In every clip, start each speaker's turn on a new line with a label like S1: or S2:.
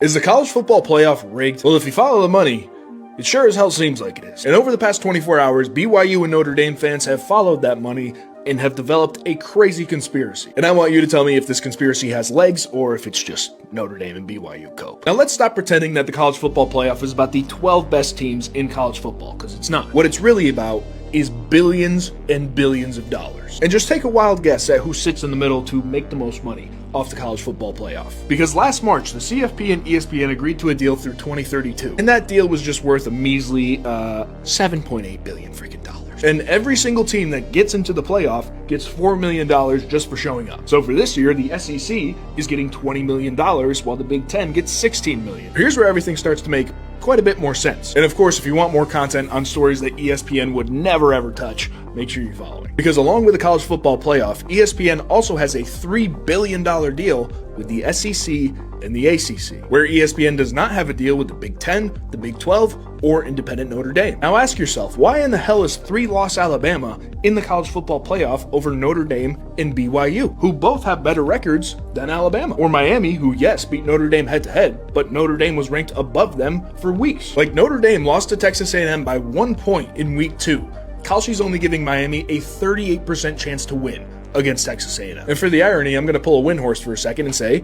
S1: Is the college football playoff rigged? Well, if you follow the money, it sure as hell seems like it is. And over the past 24 hours, BYU and Notre Dame fans have followed that money and have developed a crazy conspiracy. And I want you to tell me if this conspiracy has legs or if it's just Notre Dame and BYU cope. Now let's stop pretending that the college football playoff is about the 12 best teams in college football, because it's not. What it's really about is billions and billions of dollars. And just take a wild guess at who sits in the middle to make the most money off the college football playoff. Because last March, the CFP and ESPN agreed to a deal through 2032. And that deal was just worth a measly $7.8 billion freaking dollars. And every single team that gets into the playoff gets $4 million just for showing up. So for this year, the SEC is getting $20 million while the Big Ten gets $16 million. Here's where everything starts to make quite a bit more sense. And of course, if you want more content on stories that ESPN would never ever touch, make sure you follow it. Because along with the college football playoff, ESPN also has a $3 billion deal with the SEC and the ACC, where ESPN does not have a deal with the Big Ten, the Big 12, or independent Notre Dame. Now ask yourself, why in the hell is 3-loss Alabama in the college football playoff over Notre Dame and BYU, who both have better records than Alabama? Or Miami, who yes, beat Notre Dame head-to-head, but Notre Dame was ranked above them for weeks. Like Notre Dame lost to Texas A&M by 1 point in week 2. Kalshi's only giving Miami a 38% chance to win against Texas A&M. And for the irony, I'm going to pull a win horse for a second and say,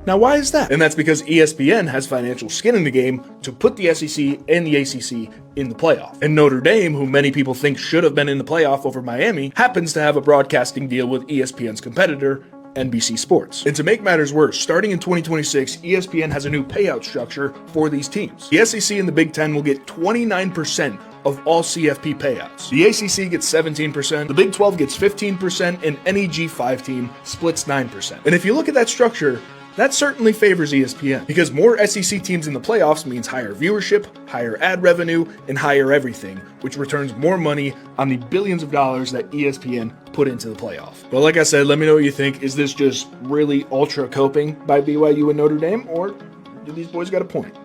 S1: now why is that? And that's because ESPN has financial skin in the game to put the SEC and the ACC in the playoff. And Notre Dame, who many people think should have been in the playoff over Miami, happens to have a broadcasting deal with ESPN's competitor, NBC Sports. And to make matters worse, starting in 2026, ESPN has a new payout structure for these teams. The SEC and the Big Ten will get 29% of all CFP payouts. The ACC gets 17%, the Big 12 gets 15%, and any G5 team splits 9%. And if you look at that structure, that certainly favors ESPN, because more SEC teams in the playoffs means higher viewership, higher ad revenue, and higher everything, which returns more money on the billions of dollars that ESPN put into the playoff. But like I said, let me know what you think. Is this just really ultra coping by BYU and Notre Dame, or do these boys got a point?